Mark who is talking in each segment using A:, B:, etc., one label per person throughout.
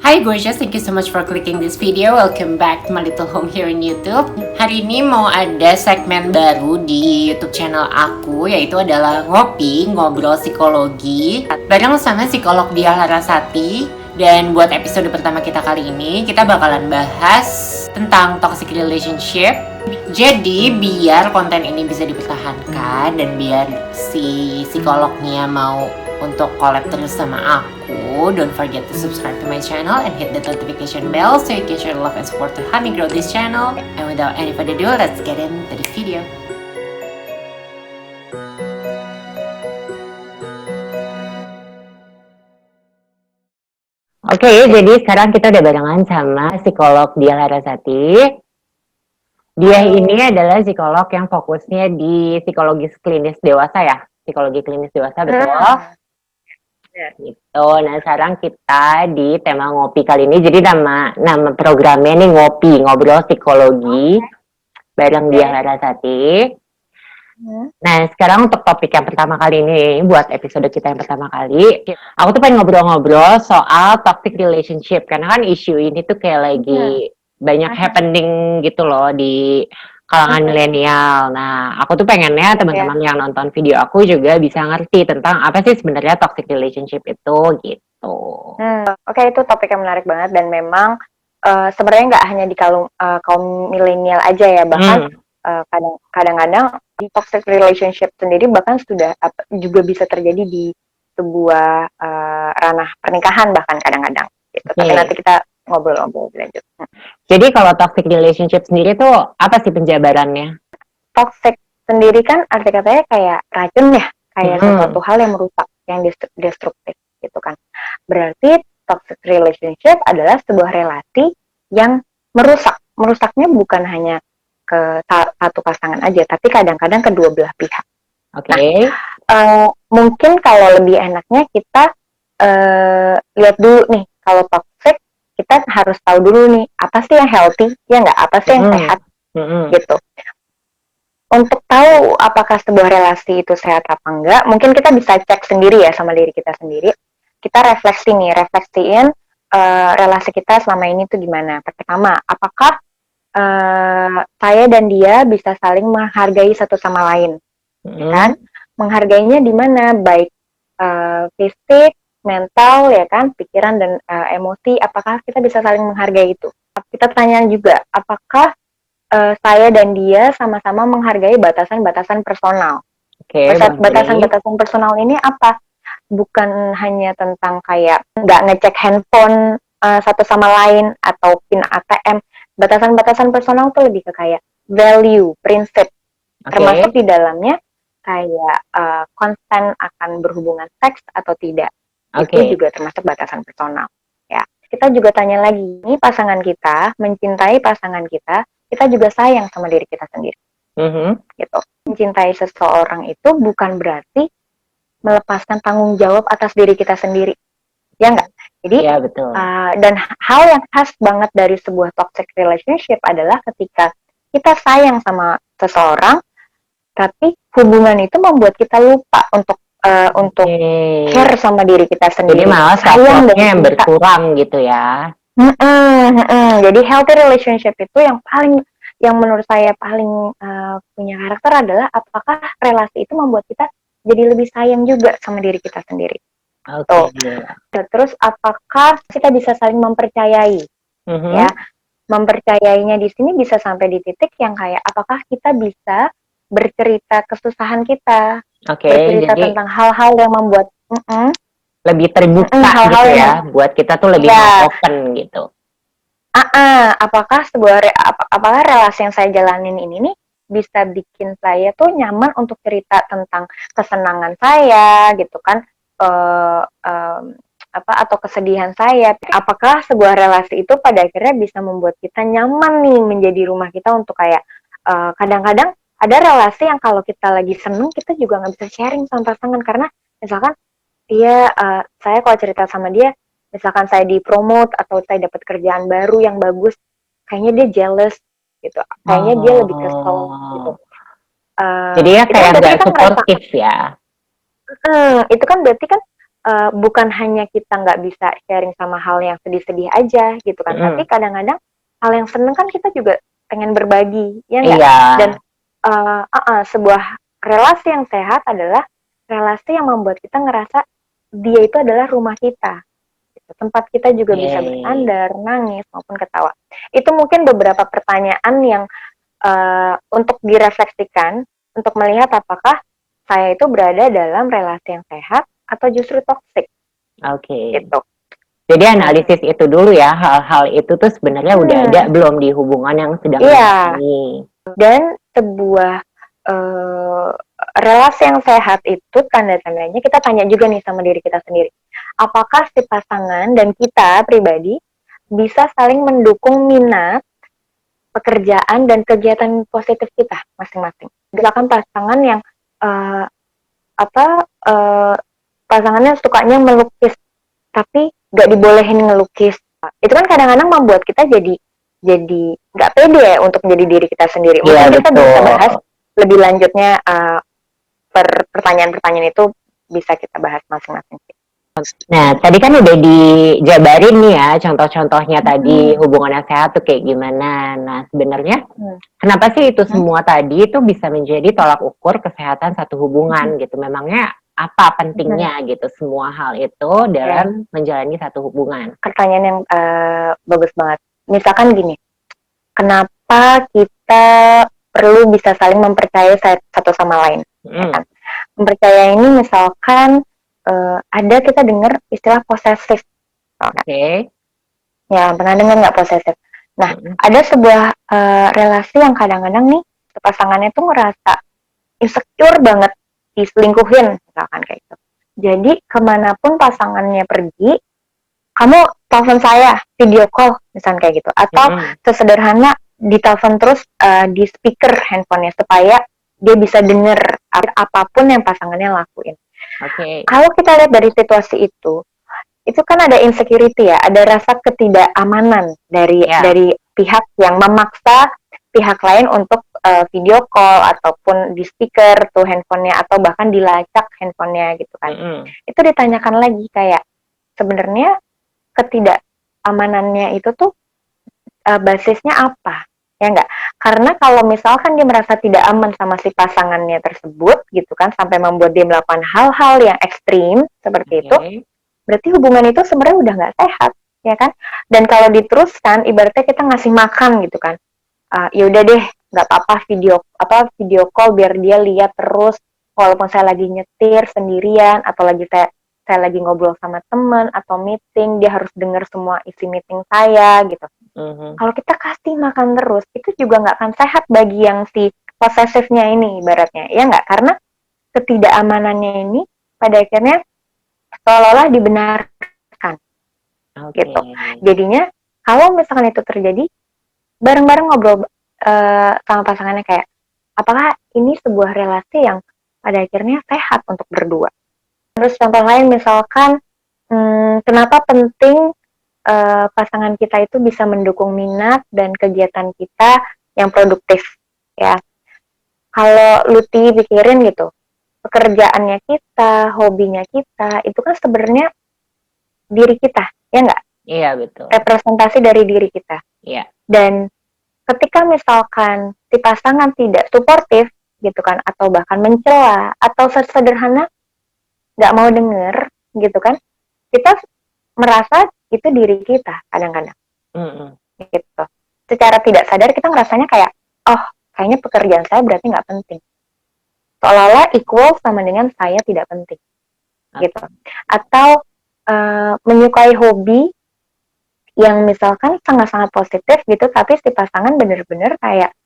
A: Hi gorgeous, thank you so much for clicking this video. Welcome back to my little home here in YouTube. Hari ini mau ada segmen baru di YouTube channel aku, yaitu adalah ngopi, ngobrol psikologi bareng sama psikolog Dia Larasati. Dan buat episode pertama kita kali ini, kita bakalan bahas tentang toxic relationship. Jadi biar konten ini bisa dipertahankan dan biar si psikolognya mau untuk collab terus sama aku, don't forget to subscribe to my channel and hit the notification bell so you can share love and support to help me grow this channel. And without any further ado, let's get into the video.
B: Oke, jadi sekarang kita udah barengan sama psikolog Dia Larasati. Dia ini adalah psikolog yang fokusnya di psikologi klinis dewasa ya, psikologi klinis dewasa, betul? Gitu. Nah, sekarang kita di tema ngopi kali ini. Jadi nama programnya nih ngopi, ngobrol psikologi bareng Dia Larasati. Nah, sekarang untuk topik yang pertama kali ini, buat episode kita yang pertama kali, aku tuh pengen ngobrol-ngobrol soal toxic relationship. Karena kan isu ini tuh kayak lagi banyak happening gitu loh di kalangan milenial. Nah, aku tuh pengennya teman-teman yang nonton video aku juga bisa ngerti tentang apa sih sebenarnya toxic relationship itu gitu.
C: Oke, itu topik yang menarik banget dan memang sebenarnya nggak hanya di kaum milenial aja ya, bahkan kadang-kadang di toxic relationship sendiri bahkan sudah juga bisa terjadi di sebuah ranah pernikahan bahkan kadang-kadang gitu. Tapi nanti kita ngobrol-ngobrol lanjut.
B: Jadi kalau toxic relationship sendiri tuh apa sih penjabarannya?
C: Toxic sendiri kan arti katanya kayak racun ya, kayak sesuatu hal yang merusak, yang destruktif gitu kan. Berarti toxic relationship adalah sebuah relasi yang merusak. Merusaknya bukan hanya ke satu pasangan aja, tapi kadang-kadang kedua belah pihak.
B: Oke.
C: Nah, mungkin kalau lebih enaknya kita lihat dulu nih, kalau toxic kita harus tahu dulu nih apa sih yang healthy, ya nggak, apa sih yang sehat gitu. Untuk tahu apakah sebuah relasi itu sehat apa enggak, mungkin kita bisa cek sendiri ya sama diri kita sendiri. Kita refleksiin relasi kita selama ini tuh gimana. Pertama, apakah saya dan dia bisa saling menghargai satu sama lain, kan? Menghargainya di mana? Baik fisik, mental, ya kan, pikiran dan emosi. Apakah kita bisa saling menghargai itu? Kita tanya juga, apakah saya dan dia sama-sama menghargai batasan-batasan personal. Batasan-batasan personal ini apa? Bukan hanya tentang kayak nggak ngecek handphone satu sama lain atau pin ATM. Batasan-batasan personal tuh lebih ke kayak value, prinsip, termasuk di dalamnya kayak konsen akan berhubungan seks atau tidak. Itu juga termasuk batasan personal. Ya, kita juga tanya lagi, ini pasangan kita, mencintai pasangan kita juga sayang sama diri kita sendiri. Gitu. Mencintai seseorang itu bukan berarti melepaskan tanggung jawab atas diri kita sendiri, ya enggak? Jadi,
B: ya, betul.
C: Dan hal yang khas banget dari sebuah toxic relationship adalah ketika kita sayang sama seseorang, tapi hubungan itu membuat kita lupa untuk care sama diri kita sendiri.
B: Jadi malah self-love-nya yang berkurang gitu ya.
C: Jadi healthy relationship itu yang menurut saya paling punya karakter adalah apakah relasi itu membuat kita jadi lebih sayang juga sama diri kita sendiri. Terus apakah kita bisa saling mempercayai? Ya, mempercayainya di sini bisa sampai di titik yang kayak apakah kita bisa bercerita kesusahan kita, bercerita tentang hal-hal yang membuat
B: lebih terbuka gitu ya, buat kita tuh lebih open gitu.
C: Apakah apakah relasi yang saya jalanin ini nih bisa bikin saya tuh nyaman untuk cerita tentang kesenangan saya gitu kan, atau kesedihan saya. Apakah sebuah relasi itu pada akhirnya bisa membuat kita nyaman nih menjadi rumah kita untuk kayak kadang-kadang ada relasi yang kalau kita lagi seneng kita juga nggak bisa sharing sama pasangan karena misalkan saya kalau cerita sama dia, misalkan saya dipromote atau saya dapat kerjaan baru yang bagus, kayaknya dia jealous gitu, kayaknya dia lebih kesel gitu.
B: Jadi ya kayak nggak suportif ya.
C: Itu kan berarti kan bukan hanya kita nggak bisa sharing sama hal yang sedih-sedih aja gitu kan, tapi kadang-kadang hal yang seneng kan kita juga pengen berbagi, ya nggak?
B: Iya.
C: Dan sebuah relasi yang sehat adalah relasi yang membuat kita ngerasa dia itu adalah rumah kita, gitu. Tempat kita juga bisa bersandar, nangis maupun ketawa. Itu mungkin beberapa pertanyaan yang untuk direfleksikan, untuk melihat apakah saya itu berada dalam relasi yang sehat atau justru toksik.
B: Oke.
C: Gitu.
B: Jadi analisis itu dulu ya, hal-hal itu tuh sebenarnya udah ada belum di hubungan yang sedang ini.
C: Dan sebuah relasi yang sehat itu tanda-tandanya kita tanya juga nih sama diri kita sendiri. Apakah si pasangan dan kita pribadi bisa saling mendukung minat, pekerjaan, dan kegiatan positif kita masing-masing. Misalkan pasangan yang pasangannya sukanya melukis, tapi nggak dibolehin ngelukis. Itu kan kadang-kadang membuat kita jadi nggak pede ya untuk menjadi diri kita sendiri. Mungkin kita bisa bahas lebih lanjutnya, pertanyaan-pertanyaan itu bisa kita bahas masing-masing.
B: Nah, tadi kan udah dijabarin nih ya contoh-contohnya tadi hubungan yang sehat tuh kayak gimana. Nah, sebenarnya kenapa sih itu semua tadi itu bisa menjadi tolak ukur kesehatan satu hubungan gitu? Memangnya apa pentingnya gitu semua hal itu dalam menjalani satu hubungan?
C: Pertanyaan yang bagus banget. Misalkan gini, kenapa kita perlu bisa saling mempercayai satu sama lain? Ya kan? Mempercayai ini misalkan ada kita dengar istilah posesif.
B: Oke.
C: Ya, pernah dengar nggak posesif? Nah, ada sebuah relasi yang kadang-kadang nih pasangannya tuh ngerasa insecure banget diselingkuhin, misalkan kayak gitu. Jadi kemanapun pasangannya pergi, kamu telepon saya, video call, misalkan kayak gitu. Atau sesederhana ditelepon terus di speaker handphonenya supaya dia bisa dengar apapun yang pasangannya lakuin. Kalau kita lihat dari situasi itu kan ada insecurity ya, ada rasa ketidakamanan dari pihak yang memaksa pihak lain untuk video call ataupun di speaker tuh handphonenya atau bahkan dilacak handphonenya gitu kan. Itu ditanyakan lagi kayak sebenarnya ketidakamanannya itu tuh basisnya apa? Ya enggak? Karena kalau misalkan dia merasa tidak aman sama si pasangannya tersebut gitu kan, sampai membuat dia melakukan hal-hal yang ekstrim seperti itu, berarti hubungan itu sebenarnya udah nggak sehat, ya kan? Dan kalau diteruskan, ibaratnya kita ngasih makan gitu kan, ya udah deh, nggak apa-apa video call biar dia lihat terus, walaupun saya lagi nyetir sendirian atau lagi saya lagi ngobrol sama teman atau meeting, dia harus dengar semua isi meeting saya gitu. Kalau kita kasih makan terus, itu juga nggak akan sehat bagi yang si posesifnya ini ibaratnya, ya nggak? Karena ketidakamanannya ini pada akhirnya seolah-olah dibenarkan, gitu. Jadinya kalau misalkan itu terjadi, bareng-bareng ngobrol sama pasangannya kayak, apakah ini sebuah relasi yang pada akhirnya sehat untuk berdua? Terus contoh lain misalkan, kenapa penting pasangan kita itu bisa mendukung minat dan kegiatan kita yang produktif, ya. Kalau Luti pikirin gitu, pekerjaannya kita, hobinya kita, itu kan sebenarnya diri kita, ya nggak?
B: Iya, betul.
C: Representasi dari diri kita.
B: Iya.
C: Dan ketika misalkan si pasangan tidak suportif, gitu kan, atau bahkan mencela, atau sederhana nggak mau denger, gitu kan, kita merasa itu diri kita kadang-kadang. Gitu. Secara tidak sadar kita ngerasanya kayak, oh, kayaknya pekerjaan saya berarti nggak penting. Seolah-olah equal sama dengan saya tidak penting. Gitu. Atau menyukai hobi yang misalkan sangat-sangat positif gitu, tapi si pasangan bener-bener kayak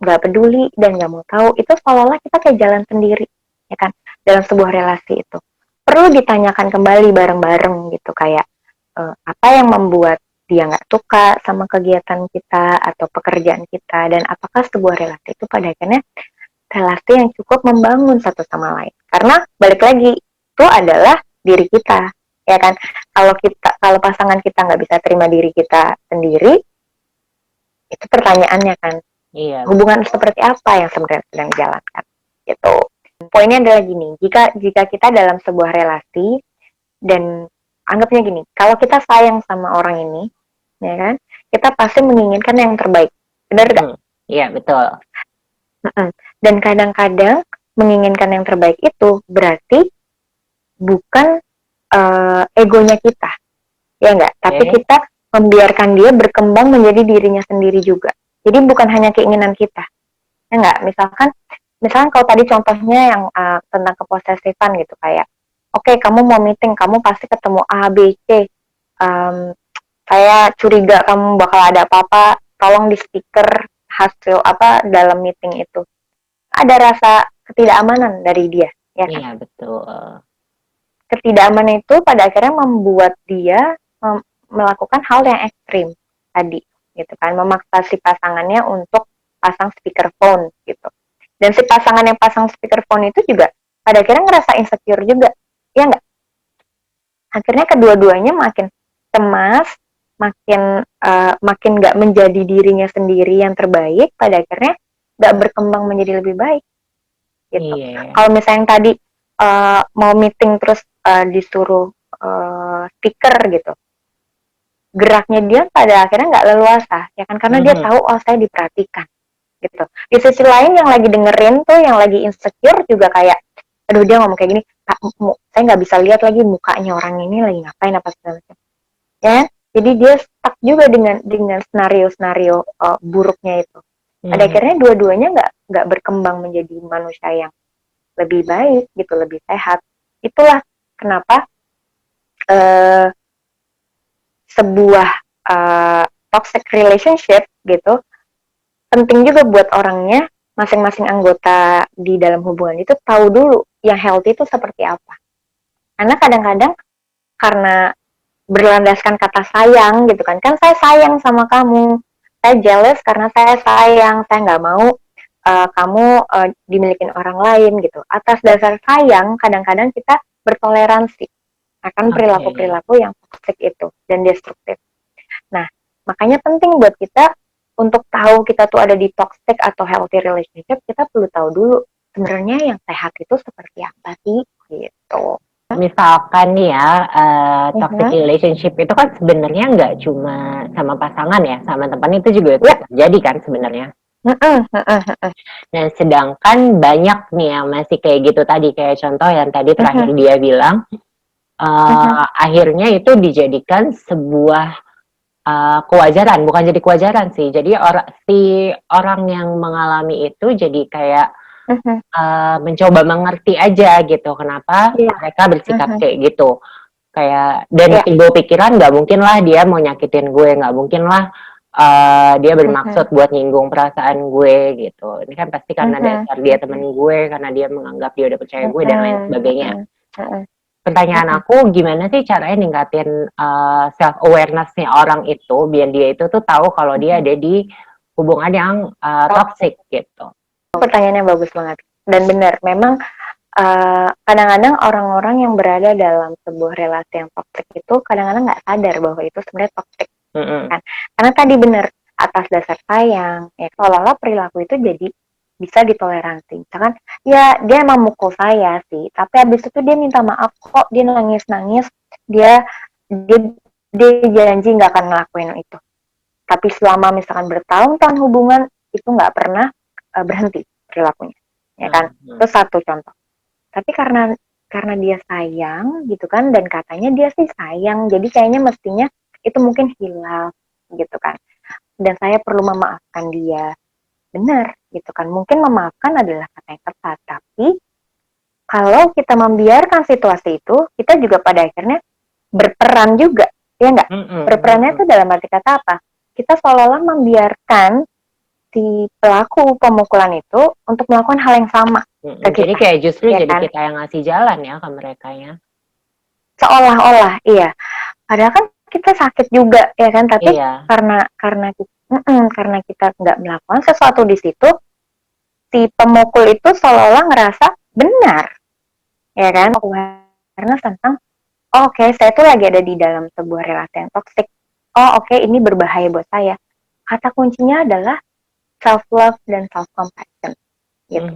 C: nggak peduli dan nggak mau tahu, itu seolah-olah kita kayak jalan sendiri, ya kan, dalam sebuah relasi itu. Perlu ditanyakan kembali bareng-bareng gitu, kayak apa yang membuat dia nggak suka sama kegiatan kita atau pekerjaan kita, dan apakah sebuah relasi itu pada akhirnya relasi yang cukup membangun satu sama lain. Karena balik lagi, itu adalah diri kita, ya kan. Kalau pasangan kita nggak bisa terima diri kita sendiri, itu pertanyaannya kan, hubungan seperti apa yang sebenarnya sedang dijalankan, gitu. Poinnya adalah gini, jika kita dalam sebuah relasi Dan anggapnya gini, kalau kita sayang sama orang ini, ya kan, kita pasti menginginkan yang terbaik, benar nggak?
B: Iya, betul.
C: Dan kadang-kadang menginginkan yang terbaik itu berarti bukan egonya kita, ya enggak? Tapi kita membiarkan dia berkembang menjadi dirinya sendiri juga. Jadi bukan hanya keinginan kita, ya enggak? Misalkan kalau tadi contohnya yang tentang keposesifan gitu, kayak, oke, kamu mau meeting, kamu pasti ketemu A, B, C. Saya curiga kamu bakal ada apa-apa, tolong di stiker hasil apa dalam meeting itu. Ada rasa ketidakamanan dari dia, ya kan?
B: Iya, betul.
C: Ketidakamanan itu pada akhirnya membuat dia melakukan hal yang ekstrim tadi, gitu kan, memaksa si pasangannya untuk pasang speakerphone gitu. Dan si pasangan yang pasang speakerphone itu juga pada akhirnya ngerasa insecure juga, ya nggak? Akhirnya kedua-duanya makin cemas, makin nggak menjadi dirinya sendiri yang terbaik, pada akhirnya nggak berkembang menjadi lebih baik gitu. Kalau misalnya yang tadi mau meeting terus disuruh speaker gitu, geraknya dia pada akhirnya nggak leluasa, ya kan, karena dia tahu, oh saya diperhatikan gitu. Di sisi lain yang lagi dengerin tuh, yang lagi insecure juga kayak, aduh dia ngomong kayak gini, saya nggak bisa lihat lagi mukanya orang ini lagi ngapain apa segala macam, ya. Jadi dia stuck juga dengan senario buruknya itu. Pada akhirnya dua-duanya nggak berkembang menjadi manusia yang lebih baik gitu, lebih sehat. Itulah kenapa sebuah toxic relationship gitu penting juga buat orangnya, masing-masing anggota di dalam hubungan itu tahu dulu yang healthy itu seperti apa. Karena kadang-kadang karena berlandaskan kata sayang gitu kan saya sayang sama kamu, saya jealous karena saya sayang, saya nggak mau kamu dimiliki orang lain gitu. Atas dasar sayang, kadang-kadang kita bertoleransi akan perilaku-perilaku yang toxic itu dan destruktif. Nah, makanya penting buat kita untuk tahu kita tuh ada di toxic atau healthy relationship, kita perlu tahu dulu sebenarnya yang sehat itu seperti apa sih gitu.
B: Misalkan nih ya, toxic relationship itu kan sebenarnya nggak cuma sama pasangan ya, sama teman itu juga terjadi kan sebenarnya. Nah, sedangkan banyak nih yang masih kayak gitu tadi, kayak contoh yang tadi terakhir dia bilang, akhirnya itu dijadikan sebuah kewajaran, bukan jadi kewajaran sih. Jadi orang yang mengalami itu jadi kayak mencoba mengerti aja gitu kenapa mereka bersikap kayak gitu, kayak dan timbul pikiran nggak mungkin lah dia mau nyakitin gue, nggak mungkin lah dia bermaksud buat nyinggung perasaan gue gitu. Ini kan pasti karena dasar dia temen gue, karena dia menganggap dia udah percaya gue dan lain sebagainya. Pertanyaan aku, gimana sih caranya ningkatin self awareness-nya orang itu biar dia itu tuh tahu kalau dia ada di hubungan yang toxic gitu.
C: Pertanyaannya bagus banget dan benar. Memang kadang-kadang orang-orang yang berada dalam sebuah relasi yang toxic itu kadang-kadang nggak sadar bahwa itu sebenarnya toxic, kan? Karena tadi benar, atas dasar sayang, ya seolah-olah perilaku itu jadi bisa ditoleransi. Misalkan, ya dia emang mukul saya sih, tapi habis itu dia minta maaf kok, dia nangis-nangis, dia janji nggak akan ngelakuin itu. Tapi selama misalkan bertahun-tahun hubungan itu nggak pernah berhenti perilakunya, ya kan? Itu satu contoh. Tapi karena dia sayang gitu kan, dan katanya dia sih sayang, jadi kayaknya mestinya itu mungkin hilang gitu kan. Dan saya perlu memaafkan dia. Benar gitu kan, mungkin memaafkan adalah kata yang tepat, tapi kalau kita membiarkan situasi itu, kita juga pada akhirnya berperan juga, ya enggak? Berperannya itu dalam arti kata apa? Kita seolah-olah membiarkan si pelaku pemukulan itu untuk melakukan hal yang sama ke
B: Jadi
C: kita,
B: kayak justru
C: ya
B: jadi
C: kan?
B: kita yang ngasih jalan ya ke mereka ya.
C: Seolah-olah, iya. Padahal kan kita sakit juga, ya kan? Tapi karena kita nggak melakukan sesuatu di situ, si pemukul itu seolah-olah ngerasa benar, ya kan? Karena tentang, oke, saya tuh lagi ada di dalam sebuah relasi yang toksik. Oke, ini berbahaya buat saya. Kata kuncinya adalah self love dan self compassion. Gitu.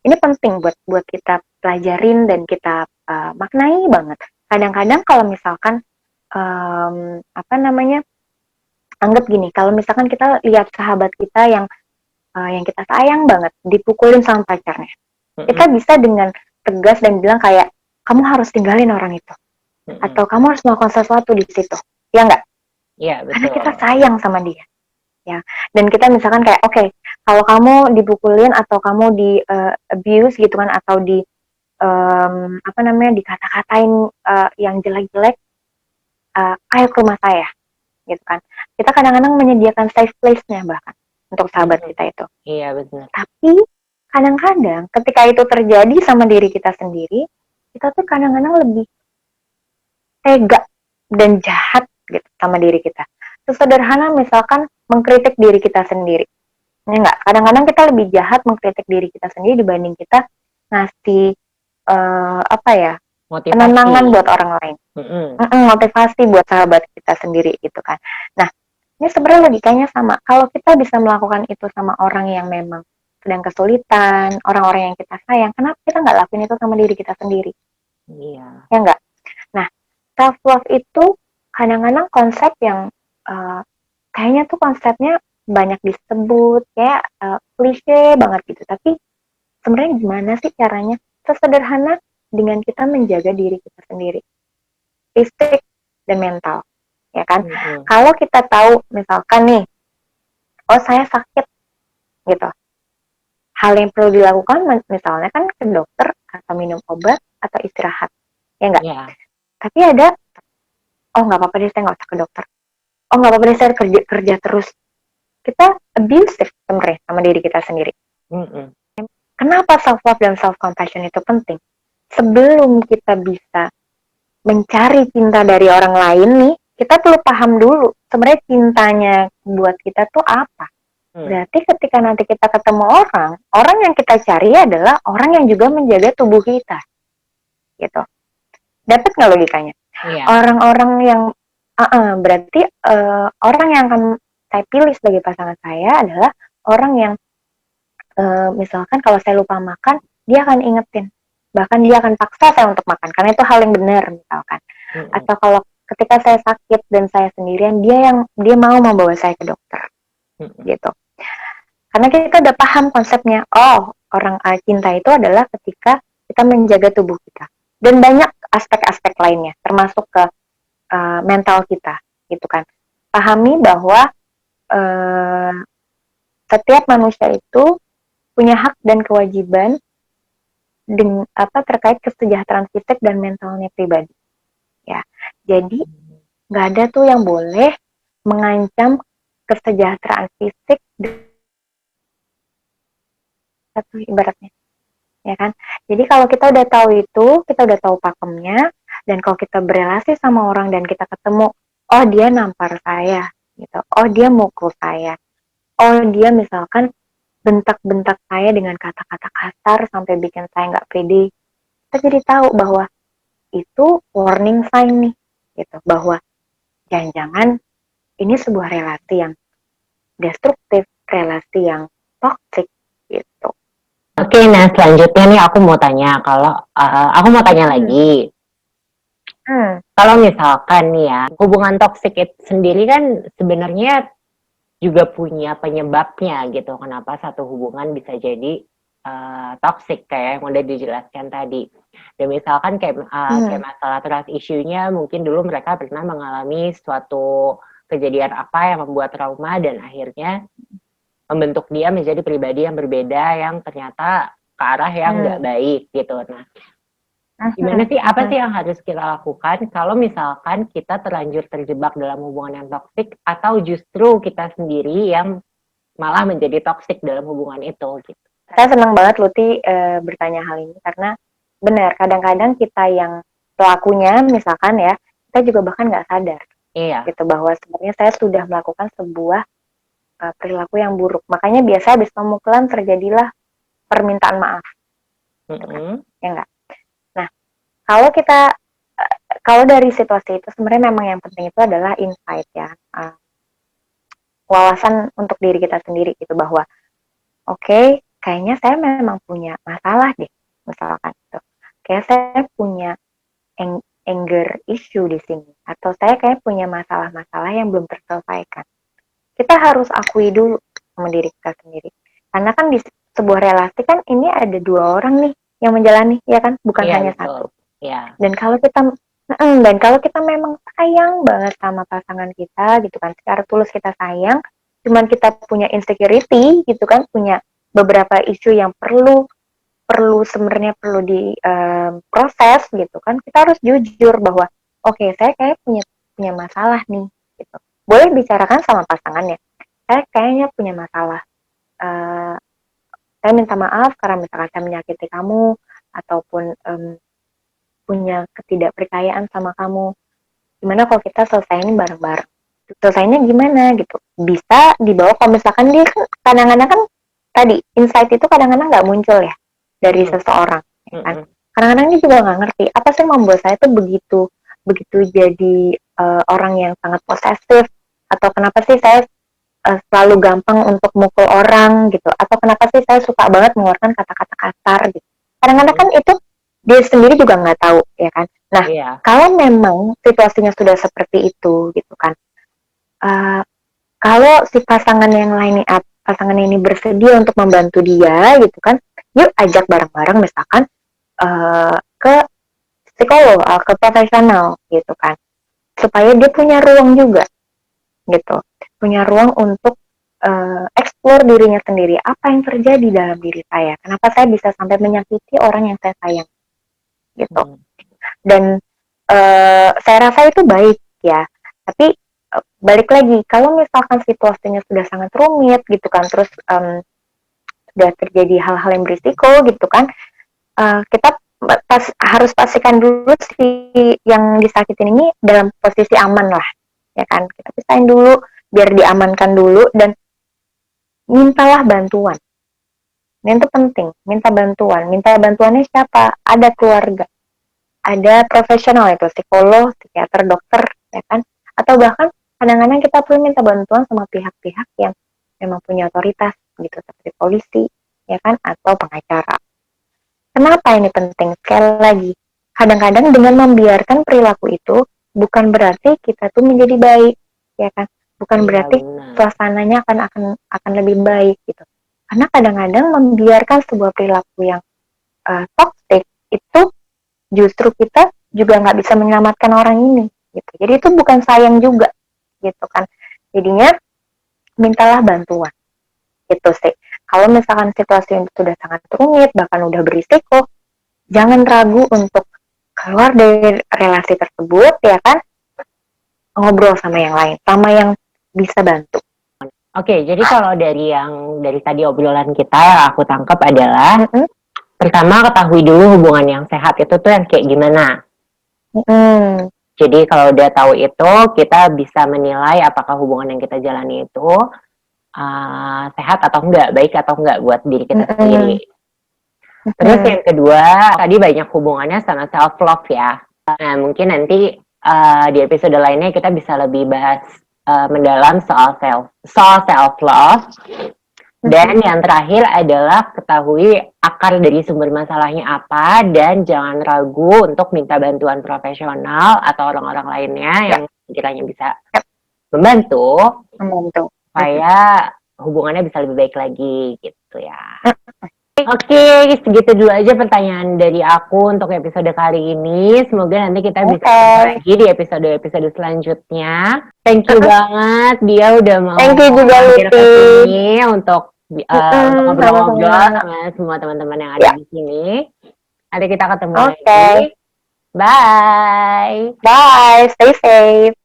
C: Ini penting buat kita pelajarin dan kita maknai banget. kadang-kadang kalau misalkan apa namanya, anggap gini, kalau misalkan kita lihat sahabat kita yang kita sayang banget dipukulin sama pacarnya, kita bisa dengan tegas dan bilang kayak, kamu harus tinggalin orang itu, atau kamu harus melakukan sesuatu di situ, ya nggak?
B: Iya, betul.
C: Karena kita sayang sama dia, ya. Dan kita misalkan kayak, oke, kalau kamu dipukulin atau kamu di abuse gitu kan, atau di apa namanya, dikata-katain yang jelek-jelek, ayo ke rumah saya, gitu kan. Kita kadang-kadang menyediakan safe place-nya bahkan untuk sahabat kita itu.
B: Iya, betul.
C: Tapi kadang-kadang ketika itu terjadi sama diri kita sendiri, kita tuh kadang-kadang lebih tega dan jahat gitu sama diri kita. Sesederhana misalkan mengkritik diri kita sendiri. Ya enggak, kadang-kadang kita lebih jahat mengkritik diri kita sendiri dibanding kita ngasih apa ya,
B: Motivasi.
C: penenangan buat orang lain. Motivasi buat sahabat kita sendiri gitu kan. Nah, ini sebenarnya logikanya sama. Kalau kita bisa melakukan itu sama orang yang memang sedang kesulitan, orang-orang yang kita sayang, kenapa kita nggak lakuin itu sama diri kita sendiri?
B: Iya.
C: Ya enggak? Nah, self love itu kadang-kadang konsep yang kayaknya tuh konsepnya banyak disebut kayak klise banget gitu. Tapi sebenarnya gimana sih caranya? Sesederhana dengan kita menjaga diri kita sendiri, fisik dan mental, ya kan? Kalau kita tahu misalkan nih, oh saya sakit gitu, hal yang perlu dilakukan misalnya kan ke dokter atau minum obat atau istirahat, ya enggak?
B: Yeah.
C: Tapi ada, oh nggak apa-apa deh saya nggak usah ke dokter, oh nggak apa-apa deh saya kerja terus. Kita abusive sebenarnya sama diri kita sendiri. Kenapa self love dan self compassion itu penting? Sebelum kita bisa mencari cinta dari orang lain nih, kita perlu paham dulu sebenarnya cintanya buat kita tuh apa. Berarti ketika nanti kita ketemu orang yang kita cari adalah orang yang juga menjaga tubuh kita, gitu. Dapat nggak logikanya?
B: Yeah.
C: Orang-orang yang berarti orang yang akan saya pilih sebagai pasangan saya adalah orang yang misalkan kalau saya lupa makan, dia akan ingetin. Bahkan dia akan paksa saya untuk makan, karena itu hal yang benar misalkan. Atau kalau ketika saya sakit dan saya sendirian, dia mau membawa saya ke dokter, gitu. Karena kita udah paham konsepnya. Oh, orang cinta itu adalah ketika kita menjaga tubuh kita. Dan banyak aspek-aspek lainnya, termasuk ke mental kita, gitu kan. Pahami bahwa setiap manusia itu punya hak dan kewajiban terkait kesejahteraan fisik dan mentalnya pribadi. Ya, jadi nggak ada tuh yang boleh mengancam kesejahteraan fisik satu ibaratnya, ya kan? Jadi kalau kita udah tahu itu, kita udah tahu pakemnya, dan kalau kita berelasi sama orang dan kita ketemu, oh dia nampar saya, gitu, oh dia mukul saya, oh dia misalkan bentak-bentak saya dengan kata-kata kasar sampai bikin saya nggak pede, kita jadi tahu bahwa itu warning sign nih, gitu, bahwa jangan-jangan ini sebuah relasi yang destruktif, relasi yang toxic, gitu.
B: Oke, nah selanjutnya nih aku mau tanya, lagi. Kalau misalkan nih ya, hubungan toksik itu sendiri kan sebenarnya juga punya penyebabnya gitu. Kenapa satu hubungan bisa jadi toxic kayak yang udah dijelaskan tadi. Dan misalkan kayak masalah trust issue-nya, mungkin dulu mereka pernah mengalami suatu kejadian apa yang membuat trauma dan akhirnya membentuk dia menjadi pribadi yang berbeda yang ternyata ke arah yang nggak baik gitu. Nah, gimana sih, apa sih yang harus kita lakukan kalau misalkan kita terlanjur terjebak dalam hubungan yang toksik atau justru kita sendiri yang malah menjadi toksik dalam hubungan itu gitu.
C: Saya senang banget Luti bertanya hal ini karena benar, kadang-kadang kita yang pelakunya misalkan ya, kita juga bahkan nggak sadar.
B: Iya.
C: Gitu, bahwa sebenarnya saya sudah melakukan sebuah perilaku yang buruk. Makanya biasa habis pemukulan terjadilah permintaan maaf. Gitu kan? Ya enggak? Nah, kalau dari situasi itu sebenarnya memang yang penting itu adalah insight ya, wawasan untuk diri kita sendiri gitu, bahwa oke, kayaknya saya memang punya masalah deh, misalkan gitu. Kayak saya punya anger issue di sini, atau saya kayak punya masalah-masalah yang belum terselesaikan. Kita harus akui dulu sama diri kita sendiri. Karena kan di sebuah relasi kan ini ada 2 orang nih yang menjalani, ya kan, bukan hanya
B: betul.
C: satu.
B: Iya.
C: Dan kalau kita memang sayang banget sama pasangan kita gitu kan, secara tulus kita sayang, cuman kita punya insecurity gitu kan, punya beberapa isu yang sebenarnya perlu di proses gitu kan, kita harus jujur bahwa oke, saya kayak punya masalah nih gitu. Boleh bicarakan sama pasangannya, saya kayaknya punya masalah, saya minta maaf karena misalkan saya menyakiti kamu ataupun punya ketidakpercayaan sama kamu. Gimana kalau kita selesaiin bareng-bareng? Selesainya gimana gitu? Bisa dibawa kalau misalkan dia kan kadang-kadang kan tadi insight itu kadang-kadang nggak muncul ya dari seseorang. Ya kan? Kadang-kadang dia juga nggak ngerti apa sih membuat saya tuh begitu jadi orang yang sangat posesif, atau kenapa sih saya selalu gampang untuk mukul orang gitu, atau kenapa sih saya suka banget mengeluarkan kata-kata kasar gitu. Kadang-kadang kan itu dia sendiri juga nggak tahu, ya kan. Nah, kalau memang situasinya sudah seperti itu gitu kan, kalau si pasangan ini bersedia untuk membantu dia gitu kan, yuk ajak bareng-bareng misalkan ke psikolog, ke profesional gitu kan, supaya dia punya ruang juga gitu, punya ruang untuk explore dirinya sendiri, apa yang terjadi dalam diri saya, kenapa saya bisa sampai menyakiti orang yang saya sayang gitu. Dan saya rasa itu baik ya, tapi balik lagi, kalau misalkan situasinya sudah sangat rumit gitu kan, terus sudah terjadi hal-hal yang berisiko gitu kan, kita harus pastikan dulu si yang disakitin ini dalam posisi aman lah, ya kan. Kita pisahin dulu biar diamankan dulu, dan mintalah bantuan. Ini itu penting, minta bantuannya siapa? Ada keluarga, ada profesional, itu psikolog, psikiater, dokter, ya kan, atau bahkan kadang-kadang kita perlu minta bantuan sama pihak-pihak yang memang punya otoritas gitu, seperti polisi, ya kan, atau pengacara. Kenapa ini penting? Sekali lagi, kadang-kadang dengan membiarkan perilaku itu bukan berarti kita tuh menjadi baik, ya kan? Bukan berarti suasananya akan lebih baik gitu. Karena kadang-kadang membiarkan sebuah perilaku yang toxic itu justru kita juga nggak bisa menyelamatkan orang ini gitu. Jadi itu bukan sayang juga gitu kan. Jadinya mintalah bantuan gitu sih. Kalau misalkan situasi yang sudah sangat rumit, bahkan udah berisiko, jangan ragu untuk keluar dari relasi tersebut, ya kan, ngobrol sama yang lain, sama yang bisa bantu.
B: Oke, jadi kalau dari tadi obrolan kita yang aku tangkap adalah pertama, ketahui dulu hubungan yang sehat itu tuh yang kayak gimana. Jadi kalau udah tahu itu, kita bisa menilai apakah hubungan yang kita jalani itu sehat atau enggak, baik atau enggak buat diri kita sendiri. Terus yang kedua, tadi banyak hubungannya sama self love ya. Nah, mungkin nanti di episode lainnya kita bisa lebih bahas mendalam soal self love. Dan yang terakhir adalah ketahui akar dari sumber masalahnya apa, dan jangan ragu untuk minta bantuan profesional atau orang-orang lainnya yang kiranya bisa membantu supaya hubungannya bisa lebih baik lagi gitu ya. Oke, segitu dulu aja pertanyaan dari aku untuk episode kali ini. Semoga nanti kita bisa ketemu lagi di episode-episode selanjutnya. Thank you banget dia udah mau hadir ke sini untuk ngobrol-ngobrol sama semua teman-teman yang ada di sini. Nanti kita ketemu lagi. Bye.
C: Bye. Stay safe.